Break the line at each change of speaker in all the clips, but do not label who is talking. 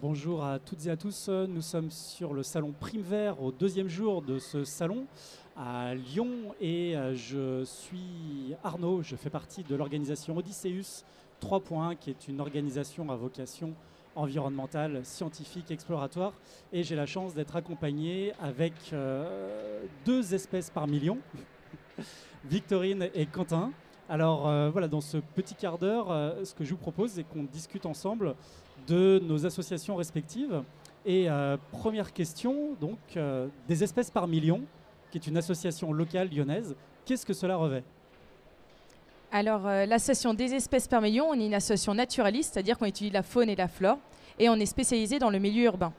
Bonjour à toutes et à tous, nous sommes sur le salon Primevert au deuxième jour de ce salon à Lyon et je suis Arnaud, je fais partie de l'organisation Odysseus 3.1 qui est une organisation à vocation environnementale, scientifique, exploratoire et j'ai la chance d'être accompagné avec deux espèces par million, Victorine et Quentin. Alors voilà, dans ce petit quart d'heure, ce que je vous propose, c'est qu'on discute ensemble de nos associations respectives. Et première question, donc, des espèces par million, qui est une association locale lyonnaise. Qu'est-ce que cela revêt ?
Alors, l'association des espèces par million, on est une association naturaliste, c'est-à-dire qu'on étudie la faune et la flore, et on est spécialisé dans le milieu urbain.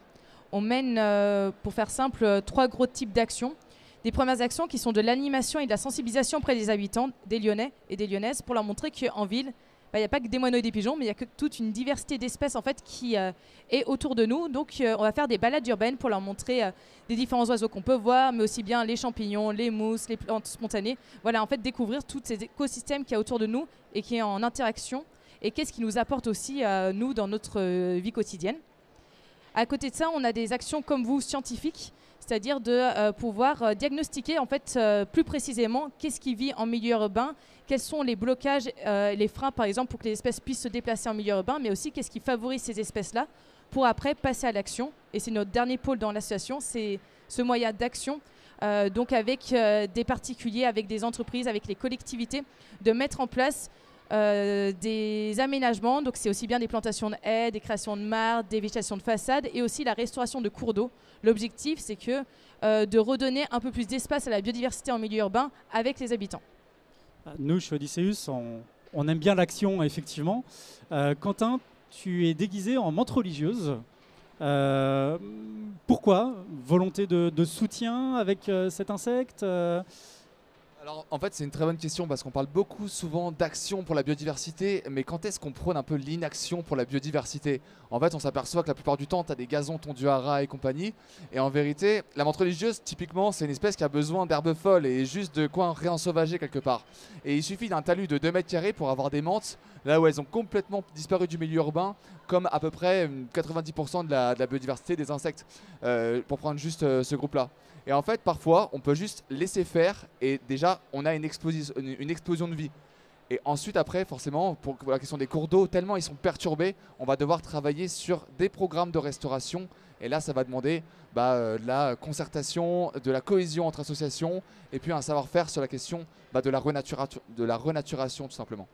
On mène, pour faire simple, 3 gros types d'actions. Des premières actions qui sont de l'animation et de la sensibilisation auprès des habitants, des Lyonnais et des Lyonnaises, pour leur montrer qu'en ville, il n'y a pas que des moineaux et des pigeons, mais il y a que toute une diversité d'espèces en fait, qui est autour de nous. Donc on va faire des balades urbaines pour leur montrer les différents oiseaux qu'on peut voir, mais aussi bien les champignons, les mousses, les plantes spontanées. Voilà, en fait, découvrir tous ces écosystèmes qu'il y a autour de nous et qui est en interaction. Et qu'est-ce qui nous apporte aussi, nous, dans notre vie quotidienne. À côté de ça, on a des actions comme vous, scientifiques, c'est-à-dire de pouvoir diagnostiquer en fait, plus précisément qu'est-ce qui vit en milieu urbain, quels sont les blocages, les freins par exemple pour que les espèces puissent se déplacer en milieu urbain, mais aussi qu'est-ce qui favorise ces espèces-là pour après passer à l'action. Et c'est notre dernier pôle dans l'association, c'est ce moyen d'action, donc avec des particuliers, avec des entreprises, avec les collectivités, de mettre en place des aménagements, donc c'est aussi bien des plantations de haies, des créations de mares, des végétations de façade et aussi la restauration de cours d'eau. L'objectif, c'est que de redonner un peu plus d'espace à la biodiversité en milieu urbain avec les habitants.
Nous, chez Odysseus, on aime bien l'action, effectivement. Quentin, tu es déguisé en menthe religieuse. Pourquoi ? Volonté de soutien avec cet insecte
Alors en fait c'est une très bonne question parce qu'on parle beaucoup souvent d'action pour la biodiversité, mais quand est-ce qu'on prône un peu l'inaction pour la biodiversité ? En fait on s'aperçoit que la plupart du temps tu as des gazons tondus à ras et compagnie, et en vérité la menthe religieuse typiquement c'est une espèce qui a besoin d'herbes folles et juste de quoi réensauvager quelque part. Et il suffit d'un talus de 2 mètres carrés pour avoir des menthes là où elles ont complètement disparu du milieu urbain, comme à peu près 90% de la biodiversité des insectes, pour prendre juste ce groupe-là. Et en fait, parfois, on peut juste laisser faire et déjà, on a une explosion de vie. Et ensuite, après, forcément, pour la question des cours d'eau, tellement ils sont perturbés, on va devoir travailler sur des programmes de restauration. Et là, ça va demander de la concertation, de la cohésion entre associations et puis un savoir-faire sur la question de la renaturation, tout simplement.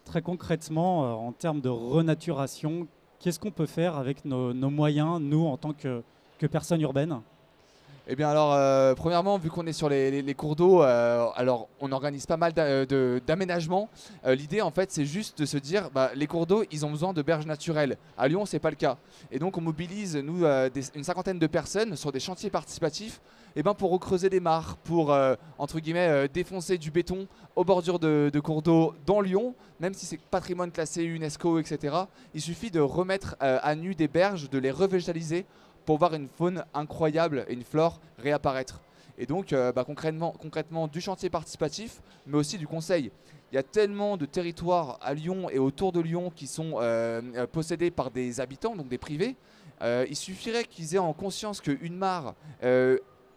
Très concrètement, en termes de renaturation, qu'est-ce qu'on peut faire avec nos moyens, nous, en tant que personnes urbaines ?
Eh bien alors, premièrement, vu qu'on est sur les cours d'eau, alors on organise pas mal d'aménagements. L'idée en fait c'est juste de se dire, les cours d'eau ils ont besoin de berges naturelles. À Lyon c'est pas le cas. Et donc on mobilise nous une cinquantaine de personnes sur des chantiers participatifs pour recreuser des mares, pour entre guillemets défoncer du béton aux bordures de cours d'eau dans Lyon, même si c'est patrimoine classé UNESCO, etc. Il suffit de remettre à nu des berges, de les revégétaliser pour voir une faune incroyable et une flore réapparaître. Et donc concrètement du chantier participatif, mais aussi du conseil. Il y a tellement de territoires à Lyon et autour de Lyon qui sont possédés par des habitants, donc des privés. Il suffirait qu'ils aient en conscience qu'une mare,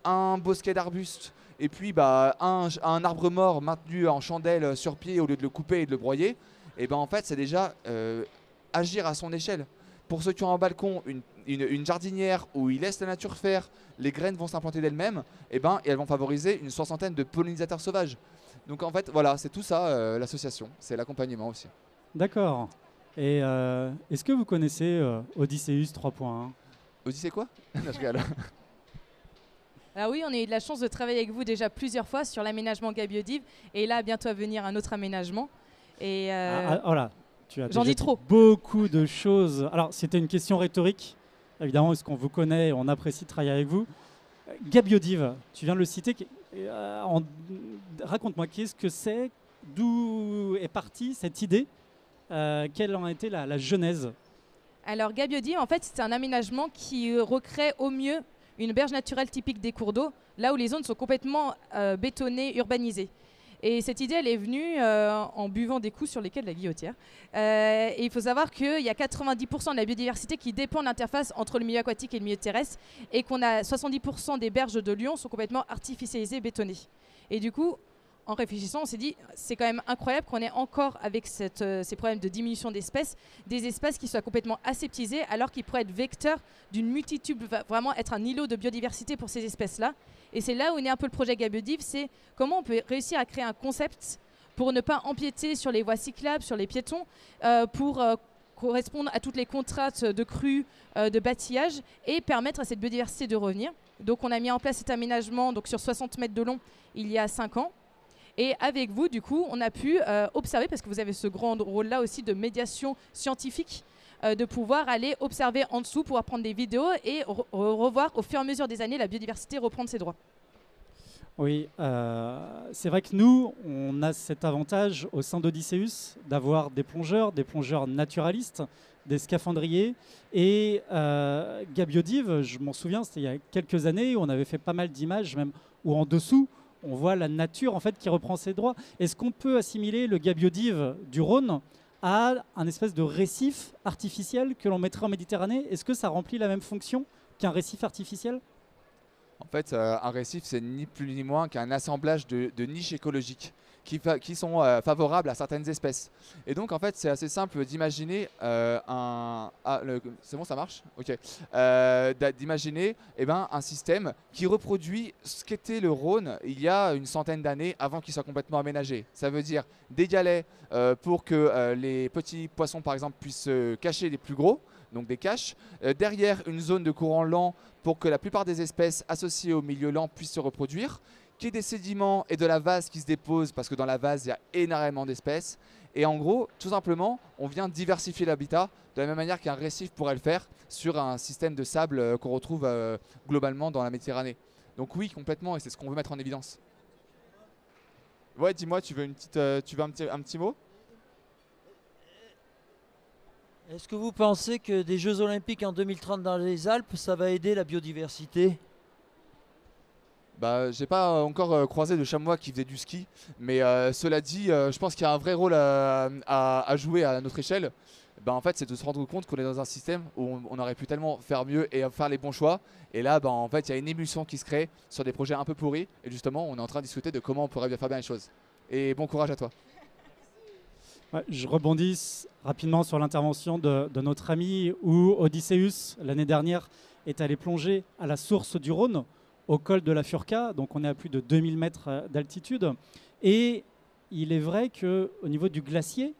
un bosquet d'arbustes et puis un arbre mort maintenu en chandelle sur pied au lieu de le couper et de le broyer, et en fait c'est déjà agir à son échelle. Pour ceux qui ont un balcon, une jardinière où ils laissent la nature faire, les graines vont s'implanter d'elles-mêmes, et elles vont favoriser une soixantaine de pollinisateurs sauvages. Donc en fait, voilà, c'est tout ça l'association, c'est l'accompagnement aussi.
D'accord. Et est-ce que vous connaissez Odysseus 3.1 ?
Odyssée quoi ? Je rigole.
Alors oui, on a eu de la chance de travailler avec vous déjà plusieurs fois sur l'aménagement Gabiodive, et là bientôt à venir un autre aménagement. Et
voilà. Tu as
j'en dis trop.
Beaucoup de choses. Alors, c'était une question rhétorique. Évidemment, est-ce qu'on vous connaît et on apprécie de travailler avec vous. Gabiodive, tu viens de le citer. Raconte-moi, qu'est-ce que c'est ? D'où est partie cette idée ? Quelle en a été la genèse ?
Alors, Gabiodive, en fait, c'est un aménagement qui recrée au mieux une berge naturelle typique des cours d'eau, là où les zones sont complètement bétonnées, urbanisées. Et cette idée, elle est venue en buvant des coups sur lesquels la guillotière. Et il faut savoir qu'il y a 90% de la biodiversité qui dépend de l'interface entre le milieu aquatique et le milieu terrestre, et qu'on a 70% des berges de Lyon sont complètement artificialisées, bétonnées. Et du coup, en réfléchissant, on s'est dit, c'est quand même incroyable qu'on ait encore, avec ces problèmes de diminution d'espèces, des espaces qui soient complètement aseptisés, alors qu'ils pourraient être vecteurs d'une multitude, vraiment être un îlot de biodiversité pour ces espèces-là. Et c'est là où est un peu le projet GabioDiv, c'est comment on peut réussir à créer un concept pour ne pas empiéter sur les voies cyclables, sur les piétons, pour correspondre à toutes les contraintes de crues, de bâtillage, et permettre à cette biodiversité de revenir. Donc on a mis en place cet aménagement donc, sur 60 mètres de long il y a 5 ans. Et avec vous, du coup, on a pu observer, parce que vous avez ce grand rôle-là aussi de médiation scientifique, de pouvoir aller observer en dessous, pouvoir prendre des vidéos et revoir au fur et à mesure des années la biodiversité reprendre ses droits.
Oui, c'est vrai que nous, on a cet avantage au sein d'Odysseus d'avoir des plongeurs naturalistes, des scaphandriers. Et GabioDiv, je m'en souviens, c'était il y a quelques années, où on avait fait pas mal d'images, même où en dessous, on voit la nature en fait, qui reprend ses droits. Est-ce qu'on peut assimiler le GabioDiv du Rhône à un espèce de récif artificiel que l'on mettrait en Méditerranée? Est-ce que ça remplit la même fonction qu'un récif artificiel?
En fait, un récif, c'est ni plus ni moins qu'un assemblage de niches écologiques qui sont favorables à certaines espèces. Et donc, en fait, c'est assez simple d'imaginer c'est bon, ça marche? Ok. D'imaginer un système qui reproduit ce qu'était le Rhône il y a une centaine d'années avant qu'il soit complètement aménagé. Ça veut dire des galets pour que les petits poissons, par exemple, puissent se cacher les plus gros, donc des caches. Derrière, une zone de courant lent pour que la plupart des espèces associées au milieu lent puissent se reproduire, qu'il y ait des sédiments et de la vase qui se dépose, parce que dans la vase, il y a énormément d'espèces. Et en gros, tout simplement, on vient diversifier l'habitat de la même manière qu'un récif pourrait le faire sur un système de sable qu'on retrouve globalement dans la Méditerranée. Donc oui, complètement, et c'est ce qu'on veut mettre en évidence. Ouais, dis-moi, tu veux un petit mot?
Est-ce que vous pensez que des Jeux Olympiques en 2030 dans les Alpes, ça va aider la biodiversité?
Bah, j'ai pas encore croisé de chamois qui faisait du ski, mais cela dit, je pense qu'il y a un vrai rôle à jouer à notre échelle. Bah, en fait, c'est de se rendre compte qu'on est dans un système où on aurait pu tellement faire mieux et faire les bons choix. Et là, bah, en fait, il y a une émulsion qui se crée sur des projets un peu pourris. Et justement, on est en train de discuter de comment on pourrait bien faire bien les choses. Et bon courage à toi.
Ouais, je rebondis rapidement sur l'intervention de notre ami où Odysseus, l'année dernière, est allé plonger à la source du Rhône, au col de la Furca, donc on est à plus de 2000 mètres d'altitude. Et il est vrai qu'au niveau du glacier,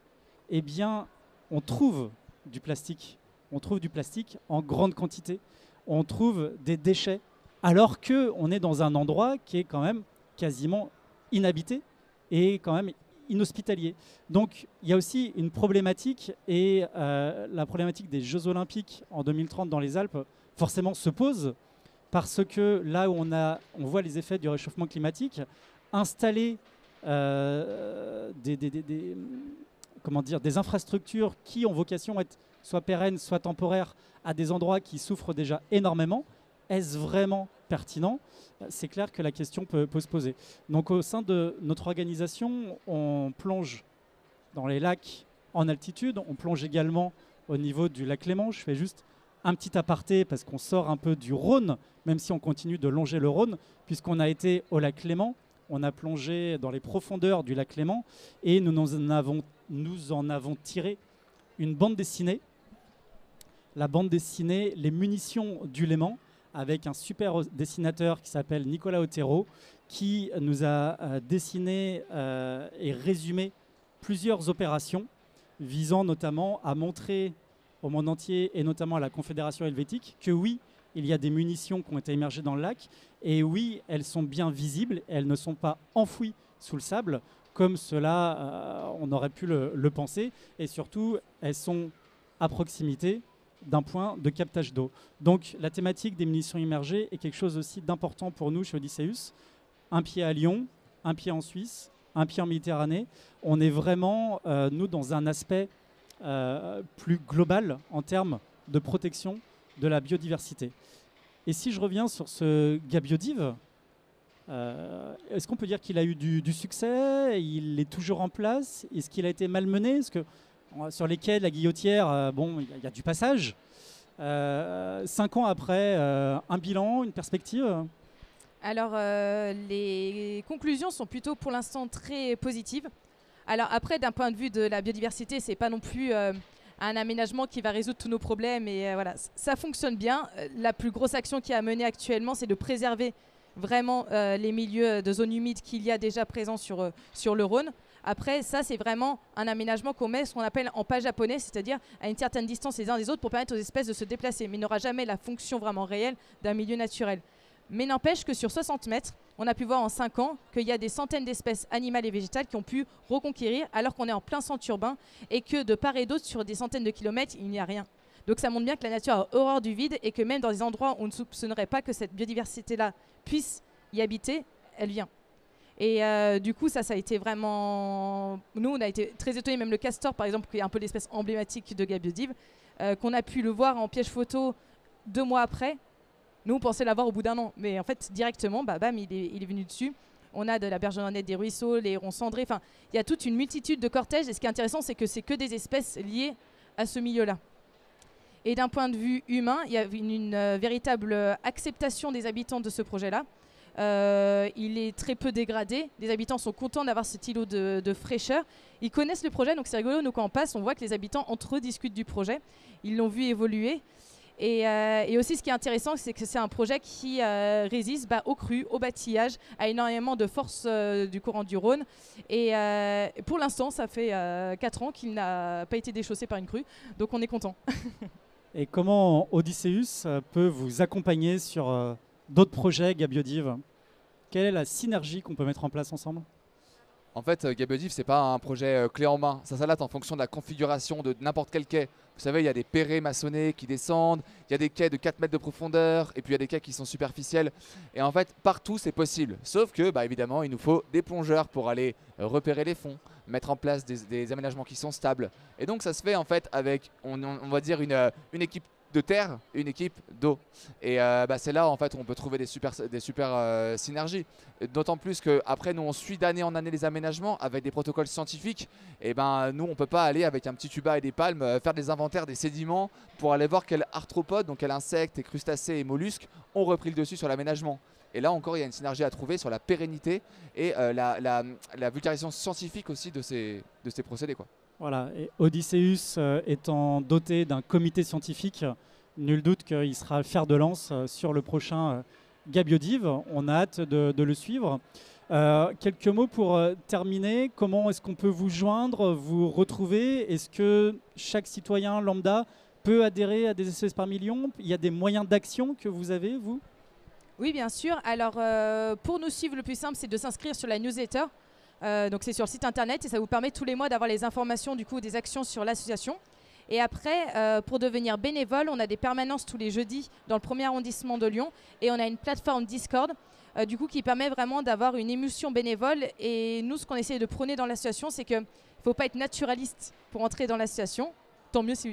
eh bien, on trouve du plastique. On trouve du plastique en grande quantité. On trouve des déchets, alors qu'on est dans un endroit qui est quand même quasiment inhabité et quand même inhospitalier. Donc il y a aussi une problématique, et la problématique des Jeux Olympiques en 2030 dans les Alpes forcément se pose, parce que là où on voit les effets du réchauffement climatique, installer des infrastructures qui ont vocation à être soit pérennes, soit temporaires, à des endroits qui souffrent déjà énormément, est-ce vraiment pertinent? C'est clair que la question peut se poser. Donc au sein de notre organisation, on plonge dans les lacs en altitude, on plonge également au niveau du lac Léman. Je fais juste un petit aparté parce qu'on sort un peu du Rhône, même si on continue de longer le Rhône, puisqu'on a été au lac Léman, on a plongé dans les profondeurs du lac Léman et nous en avons tiré une bande dessinée, la bande dessinée Les munitions du Léman, avec un super dessinateur qui s'appelle Nicolas Otero, qui nous a dessiné et résumé plusieurs opérations visant notamment à montrer au monde entier et notamment à la Confédération helvétique que oui, il y a des munitions qui ont été immergées dans le lac et oui, elles sont bien visibles, elles ne sont pas enfouies sous le sable comme cela on aurait pu le penser, et surtout elles sont à proximité d'un point de captage d'eau. Donc la thématique des munitions immergées est quelque chose aussi d'important pour nous chez Odysseus. Un pied à Lyon, un pied en Suisse, un pied en Méditerranée. On est vraiment, nous, dans un aspect plus global en termes de protection de la biodiversité. Et si je reviens sur ce Gabiodiv, est-ce qu'on peut dire qu'il a eu du succès? Il est toujours en place? Est-ce qu'il a été malmené? Parce que sur les quais de la Guillotière, bon, il y a du passage. 5 ans après, un bilan, une perspective?
Alors, les conclusions sont plutôt pour l'instant très positives. Alors après, d'un point de vue de la biodiversité, c'est pas non plus un aménagement qui va résoudre tous nos problèmes. Et voilà, ça fonctionne bien. La plus grosse action qui est à mener actuellement, c'est de préserver vraiment les milieux de zones humides qu'il y a déjà présents sur le Rhône. Après, ça, c'est vraiment un aménagement qu'on met, ce qu'on appelle en pas japonais, c'est-à-dire à une certaine distance les uns des autres pour permettre aux espèces de se déplacer. Mais il n'aura jamais la fonction vraiment réelle d'un milieu naturel. Mais n'empêche que sur 60 mètres, on a pu voir en 5 ans qu'il y a des centaines d'espèces animales et végétales qui ont pu reconquérir alors qu'on est en plein centre urbain et que de part et d'autre, sur des centaines de kilomètres, il n'y a rien. Donc ça montre bien que la nature a horreur du vide et que même dans des endroits où on ne soupçonnerait pas que cette biodiversité-là puisse y habiter, elle vient. Et du coup, ça a été vraiment... Nous, on a été très étonnés, même le castor, par exemple, qui est un peu l'espèce emblématique de Gabiodiv, qu'on a pu le voir en piège photo 2 mois après. Nous, on pensait l'avoir au bout d'1 an. Mais en fait, directement, bam, il est venu dessus. On a de la bergernonnette des ruisseaux, les hérons cendrés. Enfin, il y a toute une multitude de cortèges. Et ce qui est intéressant, c'est que c'est que des espèces liées à ce milieu-là. Et d'un point de vue humain, il y a une véritable acceptation des habitants de ce projet-là. Il est très peu dégradé. Les habitants sont contents d'avoir cet îlot de fraîcheur. Ils connaissent le projet, donc c'est rigolo. Nous, quand on passe, on voit que les habitants entre eux discutent du projet. Ils l'ont vu évoluer. Et aussi, ce qui est intéressant, c'est que c'est un projet qui résiste aux crues, au bâtillage, à énormément de force du courant du Rhône. Et pour l'instant, ça fait 4 ans qu'il n'a pas été déchaussé par une crue. Donc, on est content.
Et comment Odysseus peut vous accompagner sur d'autres projets Gabiodiv? Quelle est la synergie qu'on peut mettre en place ensemble?
En fait, Gabiodiv, c'est pas un projet clé en main. Ça s'adapte en fonction de la configuration de n'importe quel quai. Vous savez, il y a des perrets maçonnés qui descendent, il y a des quais de 4 mètres de profondeur, et puis il y a des quais qui sont superficiels. Et en fait, partout, c'est possible. Sauf que, évidemment, il nous faut des plongeurs pour aller repérer les fonds, mettre en place des aménagements qui sont stables. Et donc, ça se fait en fait avec, on va dire, une équipe de terre, une équipe d'eau. Et c'est là en fait où on peut trouver des super synergies. D'autant plus qu'après nous on suit d'année en année les aménagements avec des protocoles scientifiques. Et nous on peut pas aller avec un petit tuba et des palmes faire des inventaires des sédiments pour aller voir quels arthropodes, donc quels insectes et crustacés et mollusques ont repris le dessus sur l'aménagement. Et là encore il y a une synergie à trouver sur la pérennité et la vulgarisation scientifique aussi de ces procédés, quoi.
Voilà, et Odysseus étant doté d'un comité scientifique, nul doute qu'il sera fer de lance sur le prochain Gabiodiv. On a hâte de le suivre. Quelques mots pour terminer. Comment est-ce qu'on peut vous joindre, vous retrouver? Est-ce que chaque citoyen lambda peut adhérer à des espèces par million? Il y a des moyens d'action que vous avez, vous?
Oui, bien sûr. Alors, pour nous suivre, le plus simple, c'est de s'inscrire sur la newsletter. Donc c'est sur le site internet et ça vous permet tous les mois d'avoir les informations des actions sur l'association. Et après, pour devenir bénévole, on a des permanences tous les jeudis dans le 1er arrondissement de Lyon et on a une plateforme Discord qui permet vraiment d'avoir une émulsion bénévole. Et nous, ce qu'on essaie de prôner dans l'association, c'est qu'il ne faut pas être naturaliste pour entrer dans l'association. Tant mieux si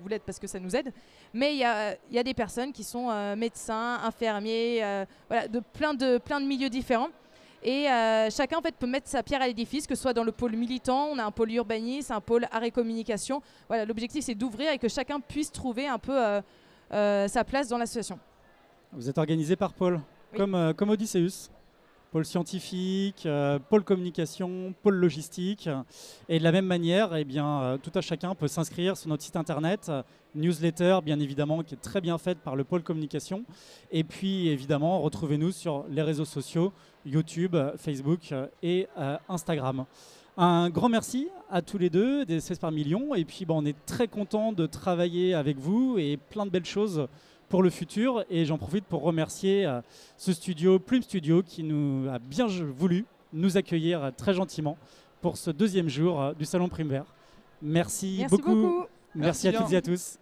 vous l'êtes parce que ça nous aide. Mais il y a des personnes qui sont médecins, infirmiers, de plein de milieux différents. Et chacun en fait, peut mettre sa pierre à l'édifice, que ce soit dans le pôle militant, on a un pôle urbanisme, un pôle art et communication. Voilà, l'objectif c'est d'ouvrir et que chacun puisse trouver un peu sa place dans l'association.
Vous êtes organisé par pôle, oui. Comme Odysseus. Pôle scientifique, pôle communication, pôle logistique. Et de la même manière, tout à chacun peut s'inscrire sur notre site internet, newsletter bien évidemment qui est très bien faite par le pôle communication. Et puis évidemment, retrouvez-nous sur les réseaux sociaux, YouTube, Facebook et Instagram. Un grand merci à tous les deux des espèces par million. Et puis on est très content de travailler avec vous et plein de belles choses pour le futur. Et j'en profite pour remercier ce studio, Plume Studio, qui nous a bien voulu nous accueillir très gentiment pour ce 2e jour du Salon Primevert. Merci beaucoup. Merci à toutes et à tous.